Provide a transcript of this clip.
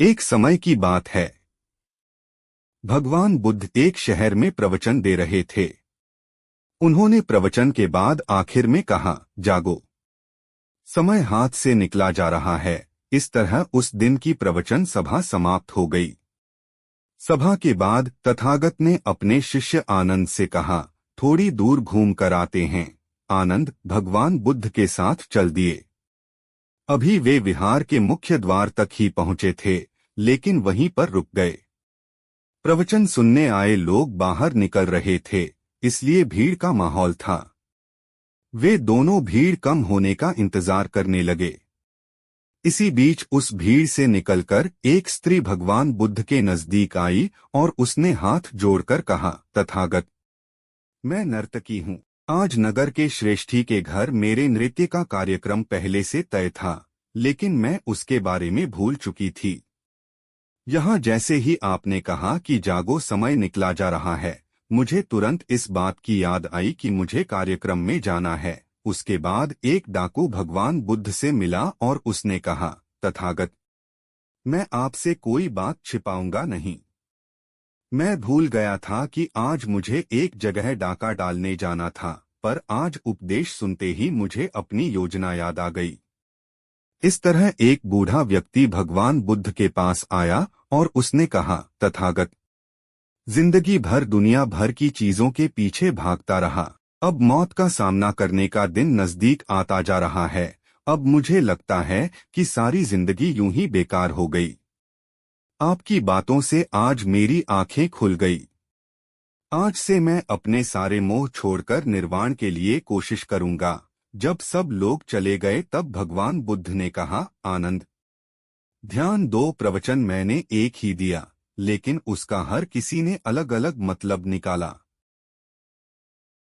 एक समय की बात है। भगवान बुद्ध एक शहर में प्रवचन दे रहे थे। उन्होंने प्रवचन के बाद आखिर में कहा, जागो, समय हाथ से निकला जा रहा है। इस तरह उस दिन की प्रवचन सभा समाप्त हो गई। सभा के बाद तथागत ने अपने शिष्य आनंद से कहा, थोड़ी दूर घूम कर आते हैं। आनंद भगवान बुद्ध के साथ चल दिए। अभी वे विहार के मुख्य द्वार तक ही पहुंचे थे, लेकिन वहीं पर रुक गए। प्रवचन सुनने आए लोग बाहर निकल रहे थे, इसलिए भीड़ का माहौल था। वे दोनों भीड़ कम होने का इंतजार करने लगे। इसी बीच उस भीड़ से निकलकर एक स्त्री भगवान बुद्ध के नजदीक आई और उसने हाथ जोड़कर कहा, तथागत, मैं नर्तकी हूँ। आज नगर के श्रेष्ठी के घर मेरे नृत्य का कार्यक्रम पहले से तय था, लेकिन मैं उसके बारे में भूल चुकी थी। यहाँ जैसे ही आपने कहा कि जागो, समय निकला जा रहा है, मुझे तुरंत इस बात की याद आई कि मुझे कार्यक्रम में जाना है। उसके बाद एक डाकू भगवान बुद्ध से मिला और उसने कहा, तथागत, मैं आपसे कोई बात छिपाऊंगा नहीं। मैं भूल गया था कि आज मुझे एक जगह डाका डालने जाना था, पर आज उपदेश सुनते ही मुझे अपनी योजना याद आ गई। इस तरह एक बूढ़ा व्यक्ति भगवान बुद्ध के पास आया और उसने कहा, तथागत, जिंदगी भर दुनिया भर की चीजों के पीछे भागता रहा। अब मौत का सामना करने का दिन नजदीक आता जा रहा है। अब मुझे लगता है कि सारी जिंदगी यूं ही बेकार हो गई। आपकी बातों से आज मेरी आंखें खुल गई। आज से मैं अपने सारे मोह छोड़कर निर्वाण के लिए कोशिश करूंगा। जब सब लोग चले गए तब भगवान बुद्ध ने कहा, आनंद, ध्यान दो, प्रवचन मैंने एक ही दिया, लेकिन उसका हर किसी ने अलग अलग मतलब निकाला।